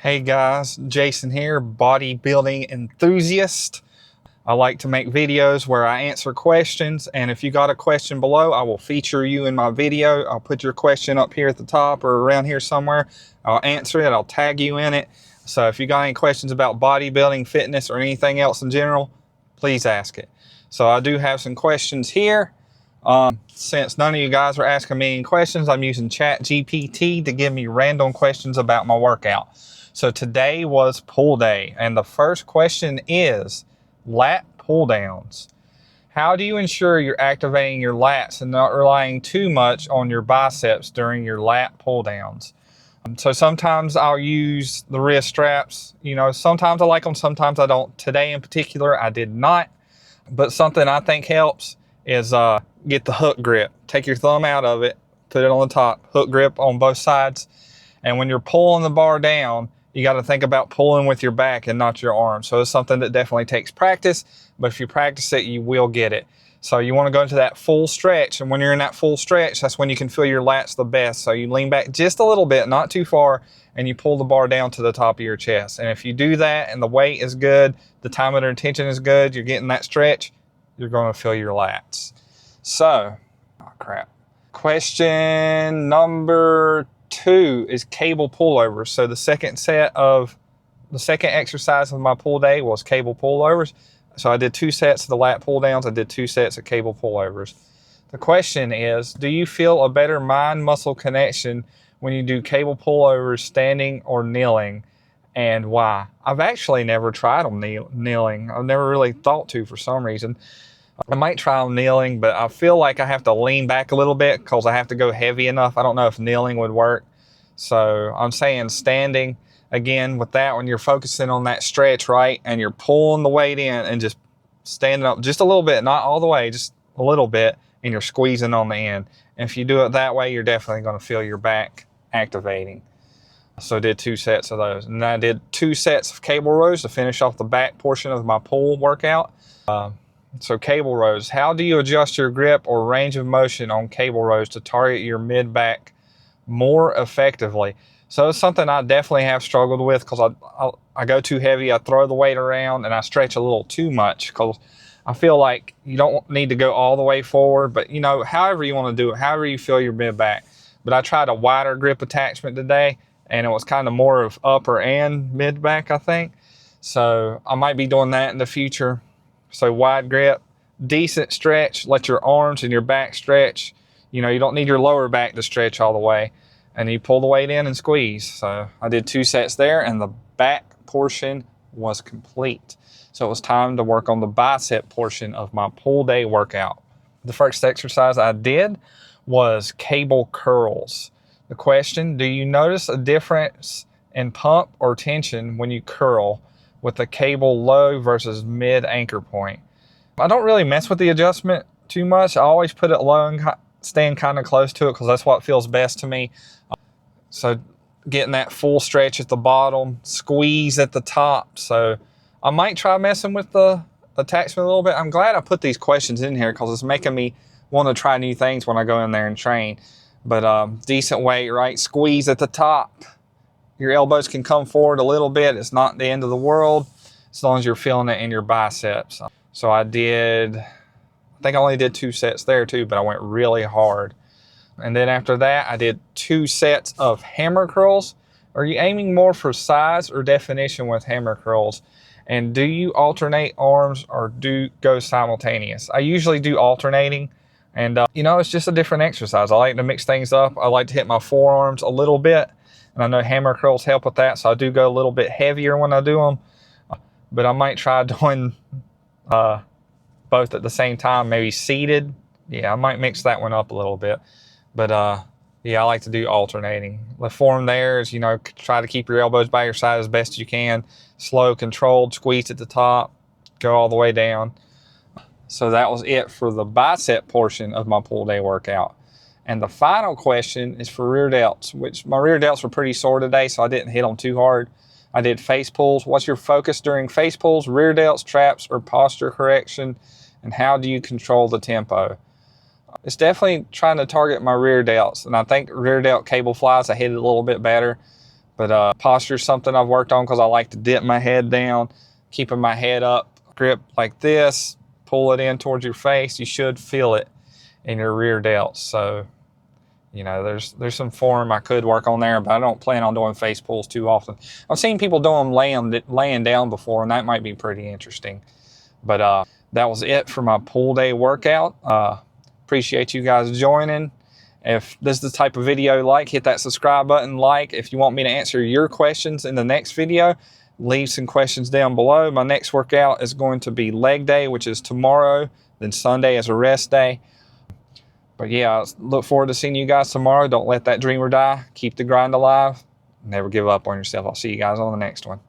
Hey guys, Jason here, bodybuilding enthusiast. I like to make videos where I answer questions, and if you got a question below, I will feature you in my video. I'll put your question up here at the top or around here somewhere. I'll answer it, I'll tag you in it. So if you got any questions about bodybuilding, fitness, or anything else in general, please ask it. So I do have some questions here. Since none of you guys are asking me any questions, I'm using ChatGPT to give me random questions about my workout. So today was pull day, and the first question is lat pull downs. How do you ensure you're activating your lats and not relying too much on your biceps during your lat pull downs? So sometimes I'll use the wrist straps. Sometimes I like them, sometimes I don't. Today in particular, I did not. But something I think helps is get the hook grip. Take your thumb out of it, put it on the top, hook grip on both sides. And when you're pulling the bar down, you got to think about pulling with your back and not your arm. So it's something that definitely takes practice, but if you practice it, you will get it. So you want to go into that full stretch, and when you're in that full stretch, that's when you can feel your lats the best. So you lean back just a little bit, not too far, and you pull the bar down to the top of your chest. And if you do that and the weight is good, the time under tension is good, you're getting that stretch, you're going to feel your lats. So, question number 2 is cable pullovers. So the second exercise of my pull day was cable pullovers. So I did 2 sets of the lat pull downs. I did 2 sets of cable pullovers. The question is, do you feel a better mind muscle connection when you do cable pullovers standing or kneeling, and why? I've actually never tried them kneeling. I've never really thought to for some reason. I might try them kneeling, but I feel like I have to lean back a little bit because I have to go heavy enough. I don't know if kneeling would work. So I'm saying standing. Again, with that, when you're focusing on that stretch, right, and you're pulling the weight in and just standing up just a little bit, not all the way, just a little bit, and you're squeezing on the end. And if you do it that way, you're definitely going to feel your back activating. So I did 2 sets of those. And I did 2 sets of cable rows to finish off the back portion of my pull workout. So cable rows, how do you adjust your grip or range of motion on cable rows to target your mid-back more effectively? So it's something I definitely have struggled with because I go too heavy, I throw the weight around, and I stretch a little too much because I feel like you don't need to go all the way forward, but however you want to do it, however you feel your mid-back. But I tried a wider grip attachment today, and it was kind of more of upper and mid-back, I think. So I might be doing that in the future. So wide grip, decent stretch, let your arms and your back stretch. You don't need your lower back to stretch all the way. And you pull the weight in and squeeze. So I did 2 sets there, and the back portion was complete. So it was time to work on the bicep portion of my pull day workout. The first exercise I did was cable curls. The question, do you notice a difference in pump or tension when you curl with the cable low versus mid anchor point? I don't really mess with the adjustment too much. I always put it low and stand kind of close to it because that's what feels best to me. So getting that full stretch at the bottom, squeeze at the top. So I might try messing with the attachment a little bit. I'm glad I put these questions in here because it's making me want to try new things when I go in there and train. But decent weight, right? Squeeze at the top. Your elbows can come forward a little bit. It's not the end of the world as long as you're feeling it in your biceps. So I think I only did 2 sets there too, but I went really hard. And then after that, I did 2 sets of hammer curls. Are you aiming more for size or definition with hammer curls? And do you alternate arms or go simultaneous? I usually do alternating. And it's just a different exercise. I like to mix things up. I like to hit my forearms a little bit. And I know hammer curls help with that, so I do go a little bit heavier when I do them. But I might try doing both at the same time, maybe seated. Yeah, I might mix that one up a little bit. But I like to do alternating. The form there is, try to keep your elbows by your side as best you can. Slow, controlled, squeeze at the top, go all the way down. So that was it for the bicep portion of my pull day workout. And the final question is for rear delts, which my rear delts were pretty sore today, so I didn't hit them too hard. I did face pulls. What's your focus during face pulls, rear delts, traps, or posture correction? And how do you control the tempo? It's definitely trying to target my rear delts. And I think rear delt cable flies, I hit it a little bit better. But posture is something I've worked on because I like to dip my head down, keeping my head up, grip like this, pull it in towards your face. You should feel it in your rear delts. So, you know, there's some form I could work on there, but I don't plan on doing face pulls too often. I've seen people do them laying down before, and that might be pretty interesting. But that was it for my pull day workout. Appreciate you guys joining. If this is the type of video you like, hit that subscribe button, like. If you want me to answer your questions in the next video, leave some questions down below. My next workout is going to be leg day, which is tomorrow. Then Sunday is a rest day. But yeah, I look forward to seeing you guys tomorrow. Don't let that dreamer die. Keep the grind alive. Never give up on yourself. I'll see you guys on the next one.